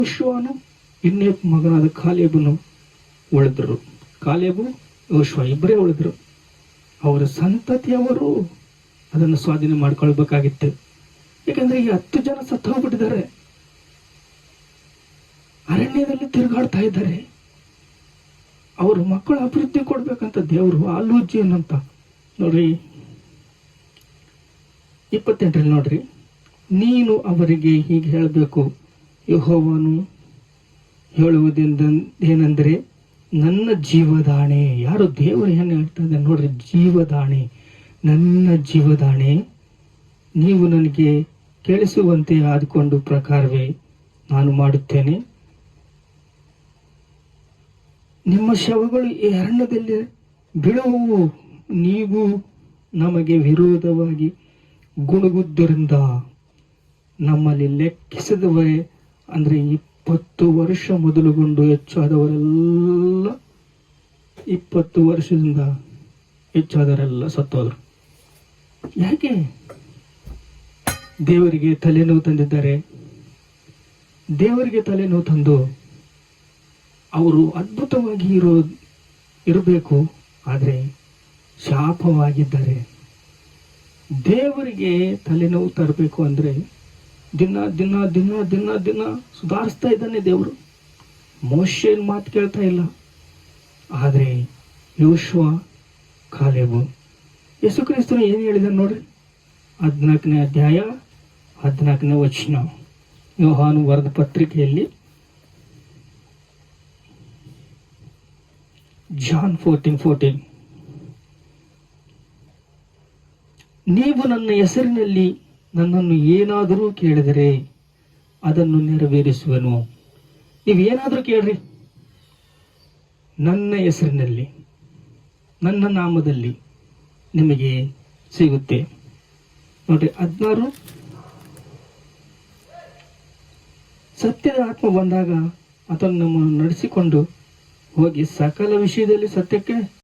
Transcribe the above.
ಯೋಶುವನು ಇನ್ನೇ ಮಗನಾದ ಕಾಲೇಬನು ಉಳಿದ್ರು. ಕಾಲೇಬು ಯೋಶುವ ಇಬ್ಬರೇ ಉಳಿದ್ರು. ಅವರ ಸಂತತಿಯವರು ಅದನ್ನು ಸ್ವಾಧೀನ ಮಾಡ್ಕೊಳ್ಬೇಕಾಗಿತ್ತು. ಯಾಕಂದ್ರೆ ಈ 10 ಜನ ಸತ್ತು ಹೋಗ್ಬಿಟ್ಟಿದ್ದಾರೆ, ಅರಣ್ಯದಲ್ಲಿ ತಿರುಗಾಡ್ತಾ ಇದ್ದಾರೆ. ಅವ್ರ ಮಕ್ಕಳು ಅಭಿವೃದ್ಧಿ ಕೊಡ್ಬೇಕಂತ ದೇವರು ಆಲೋಚನೆ ಅಂತ ನೋಡ್ರಿ 28 ನೋಡ್ರಿ, ನೀನು ಅವರಿಗೆ ಹೀಗೆ ಹೇಳಬೇಕು, ಯೆಹೋವನು ಹೇಳುವುದೇನೆಂದರೆ, ನನ್ನ ಜೀವದಾಣೆ. ಯಾರು ದೇವರು ಏನು ಹೇಳ್ತಾ ಇದ್ದಾರೆ ನೋಡ್ರಿ, ಜೀವದಾಣೆ, ನನ್ನ ಜೀವದಾಣೆ, ನೀವು ನನಗೆ ಕೇಳಿಸುವಂತೆ ಆದುಕೊಂಡು ಪ್ರಕಾರವೇ ನಾನು ಮಾಡುತ್ತೇನೆ. ನಿಮ್ಮ ಶವಗಳು ಈ ಅರಣ್ಯದಲ್ಲಿ ಬೀಳುವವು. ನೀವು ನಮಗೆ ವಿರೋಧವಾಗಿ ಗುಣಗುದ್ದರಿಂದ ನಮ್ಮಲ್ಲಿ ಲೆಕ್ಕಿಸಿದವರೇ, ಅಂದರೆ 20 ವರ್ಷ ಮೊದಲುಗೊಂಡು ಹೆಚ್ಚಾದವರೆಲ್ಲ 20 ವರ್ಷದಿಂದ ಹೆಚ್ಚಾದವರೆಲ್ಲ ಸತ್ತೋದ್ರು. ಯಾಕೆ? ದೇವರಿಗೆ ತಲೆನೋವು ತಂದಿದ್ದಾರೆ. ದೇವರಿಗೆ ತಲೆನೋವು ತಂದು ಅವರು ಅದ್ಭುತವಾಗಿ ಇರಬೇಕು, ಆದರೆ ಶಾಪವಾಗಿದ್ದಾರೆ. ದೇವರಿಗೆ ತಲೆನೋವು ತರಬೇಕು ಅಂದರೆ ದಿನ ದಿನ ದಿನ ದಿನ ದಿನ ಸುಧಾರಿಸ್ತಾ ಇದ್ದಾನೆ ದೇವರು. ಮೋಶೆಯ ಮಾತು ಕೇಳ್ತಾ ಇಲ್ಲ. ಆದರೆ ಯೋಶುವ, ಕಾಲೇಬು, ಯೇಸು ಕ್ರಿಸ್ತನು ಏನು ಹೇಳಿದ ನೋಡ್ರಿ, 14ನೇ ಅಧ್ಯಾಯ 14ನೇ ವಚನ, ಯೋಹಾನು ಬರೆದ ಪತ್ರಿಕೆಯಲ್ಲಿ ಜಾನ್ 14:14, ನೀವು ನನ್ನ ಹೆಸರಿನಲ್ಲಿ ನನ್ನನ್ನು ಏನಾದರೂ ಕೇಳಿದರೆ ಅದನ್ನು ನೆರವೇರಿಸುವನು. ನೀವೇನಾದರೂ ಕೇಳ್ರಿ ನನ್ನ ಹೆಸರಿನಲ್ಲಿ, ನನ್ನ ನಾಮದಲ್ಲಿ, ನಿಮಗೆ ಸಿಗುತ್ತೆ. ನೋಡ್ರಿ 16, ಸತ್ಯದ ಆತ್ಮ ಬಂದಾಗ ಅದನ್ನು ನಮ್ಮನ್ನು ನಡೆಸಿಕೊಂಡು ಹೋಗಿ ಸಕಲ ವಿಷಯದಲ್ಲಿ ಸತ್ಯಕ್ಕೆ